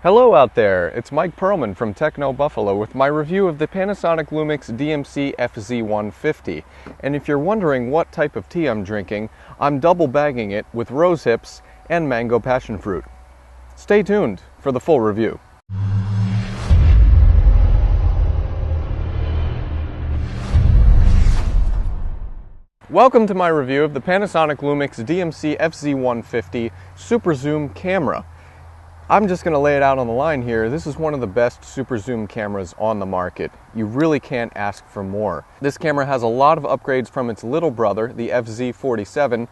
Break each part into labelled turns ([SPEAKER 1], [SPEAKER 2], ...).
[SPEAKER 1] Hello out there, it's Mike Perlman from Techno Buffalo with my review of the Panasonic Lumix DMC-FZ150. And if you're wondering what type of tea I'm drinking, I'm double bagging it with rose hips and mango passion fruit. Stay tuned for the full review. Welcome to my review of the Panasonic Lumix DMC-FZ150 Super Zoom camera. I'm just going to lay it out on the line here. This is one of the best super zoom cameras on the market. You really can't ask for more. This camera has a lot of upgrades from its little brother, the FZ47,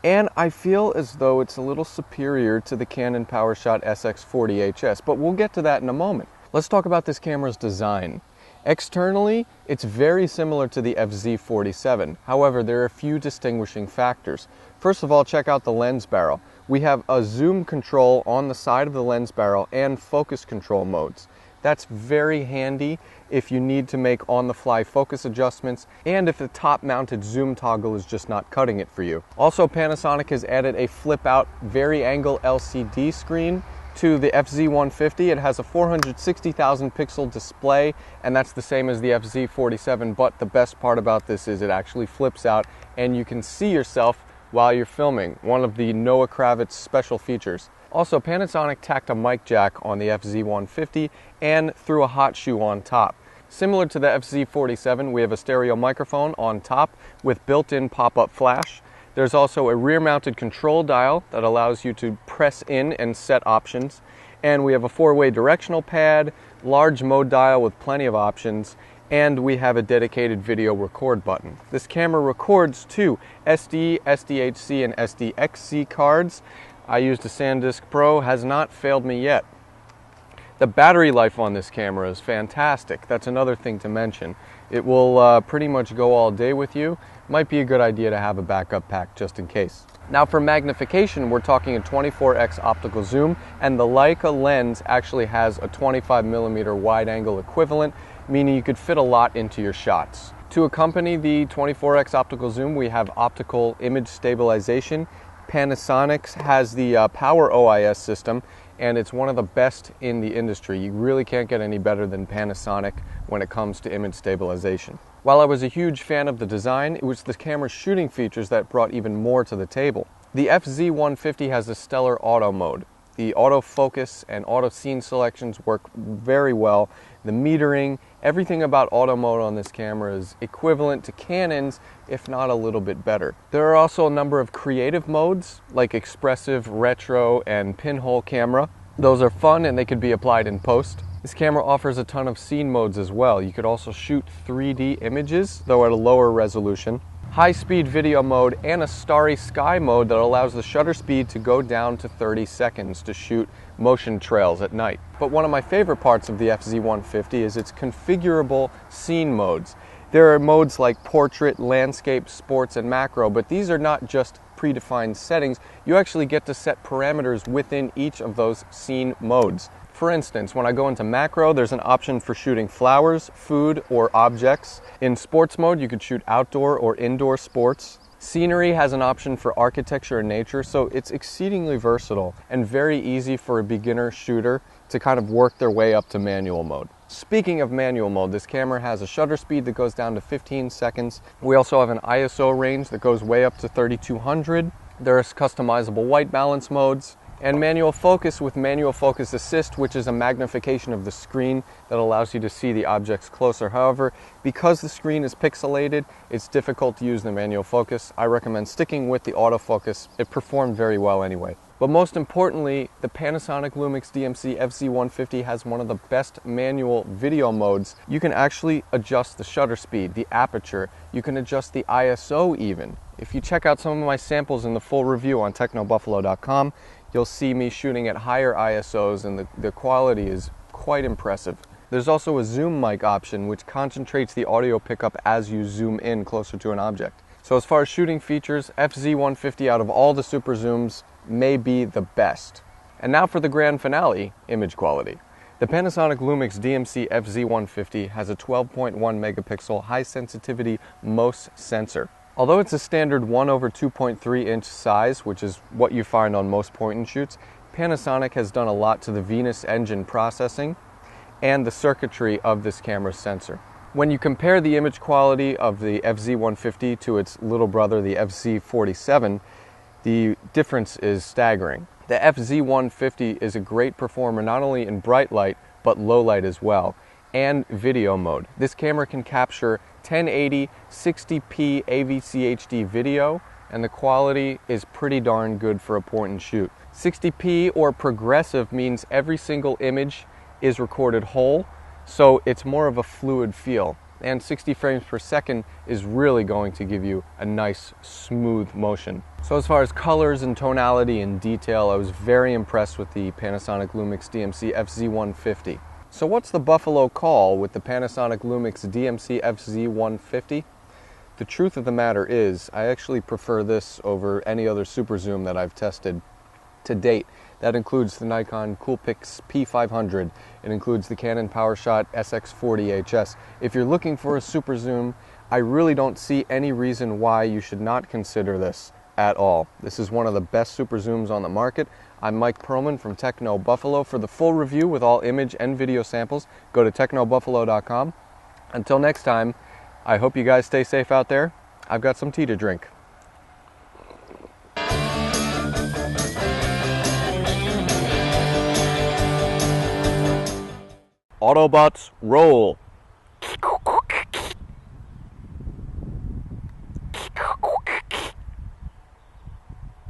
[SPEAKER 1] and I feel as though it's a little superior to the Canon PowerShot SX40HS, but we'll get to that in a moment. Let's talk about this camera's design. Externally, it's very similar to the FZ47. However, there are a few distinguishing factors. First of all, check out the lens barrel. We have a zoom control on the side of the lens barrel and focus control modes. That's very handy if you need to make on-the-fly focus adjustments and if the top-mounted zoom toggle is just not cutting it for you. Also, Panasonic has added a flip-out vari-angle LCD screen to the FZ150. It has a 460,000 pixel display, and that's the same as the FZ47, but the best part about this is it actually flips out and you can see yourself while you're filming, one of the Noah Kravitz special features. Also, Panasonic tacked a mic jack on the FZ150 and threw a hot shoe on top. Similar to the FZ47, we have a stereo microphone on top with built-in pop-up flash. There's also a rear-mounted control dial that allows you to press in and set options. And we have a 4-way directional pad, large mode dial with plenty of options, and we have a dedicated video record button. This camera records to SD, SDHC, and SDXC cards. I used a SanDisk Pro, has not failed me yet. The battery life on this camera is fantastic. That's another thing to mention. It will pretty much go all day with you. Might be a good idea to have a backup pack just in case. Now for magnification, we're talking a 24x optical zoom, and the Leica lens actually has a 25mm wide angle equivalent, meaning you could fit a lot into your shots. To accompany the 24x optical zoom, we have optical image stabilization. Panasonic has the Power OIS system, and it's one of the best in the industry. You really can't get any better than Panasonic when it comes to image stabilization. While I was a huge fan of the design, it was the camera's shooting features that brought even more to the table. The FZ150 has a stellar auto mode. The autofocus and auto scene selections work very well. The metering, everything about auto mode on this camera is equivalent to Canon's, if not a little bit better. There are also a number of creative modes, like expressive, retro, and pinhole camera. Those are fun and they could be applied in post. This camera offers a ton of scene modes as well. You could also shoot 3D images, though at a lower resolution. High-speed video mode, and a starry sky mode that allows the shutter speed to go down to 30 seconds to shoot motion trails at night. But one of my favorite parts of the FZ150 is its configurable scene modes. There are modes like portrait, landscape, sports, and macro, but these are not just predefined settings. You actually get to set parameters within each of those scene modes. For instance, when I go into macro, there's an option for shooting flowers, food, or objects. In sports mode, you could shoot outdoor or indoor sports. Scenery has an option for architecture and nature, so it's exceedingly versatile and very easy for a beginner shooter to kind of work their way up to manual mode. Speaking of manual mode, this camera has a shutter speed that goes down to 15 seconds. We also have an ISO range that goes way up to 3200. There's customizable white balance modes, and manual focus with manual focus assist, which is a magnification of the screen that allows you to see the objects closer. However, because the screen is pixelated, it's difficult to use the manual focus. I recommend sticking with the autofocus. It performed very well anyway. But most importantly, the Panasonic Lumix DMC-FZ150 has one of the best manual video modes. You can actually adjust the shutter speed, the aperture. You can adjust the ISO even. If you check out some of my samples in the full review on technobuffalo.com, you'll see me shooting at higher ISOs, and the quality is quite impressive. There's also a zoom mic option, which concentrates the audio pickup as you zoom in closer to an object. So as far as shooting features, FZ150 out of all the super zooms may be the best. And now for the grand finale, image quality. The Panasonic Lumix DMC-FZ150 has a 12.1 megapixel high sensitivity MOS sensor. Although it's a standard 1/2.3 inch size, which is what you find on most point and shoots, Panasonic has done a lot to the Venus engine processing and the circuitry of this camera's sensor. When you compare the image quality of the FZ150 to its little brother, the FZ47, the difference is staggering. The FZ150 is a great performer not only in bright light, but low light as well, and video mode. This camera can capture 1080 60p AVC HD video, and the quality is pretty darn good for a point and shoot. 60p or progressive means every single image is recorded whole, so it's more of a fluid feel. And 60 frames per second is really going to give you a nice smooth motion. So as far as colors and tonality and detail, I was very impressed with the Panasonic Lumix DMC-FZ150. So what's the Buffalo call with the Panasonic Lumix DMC-FZ150? The truth of the matter is, I actually prefer this over any other super zoom that I've tested to date. That includes the Nikon Coolpix P500. It includes the Canon PowerShot SX40HS. If you're looking for a super zoom, I really don't see any reason why you should not consider this at all. This is one of the best super zooms on the market. I'm Mike Perlman from Techno Buffalo. For the full review with all image and video samples, go to technobuffalo.com. Until next time, I hope you guys stay safe out there. I've got some tea to drink. Autobots roll.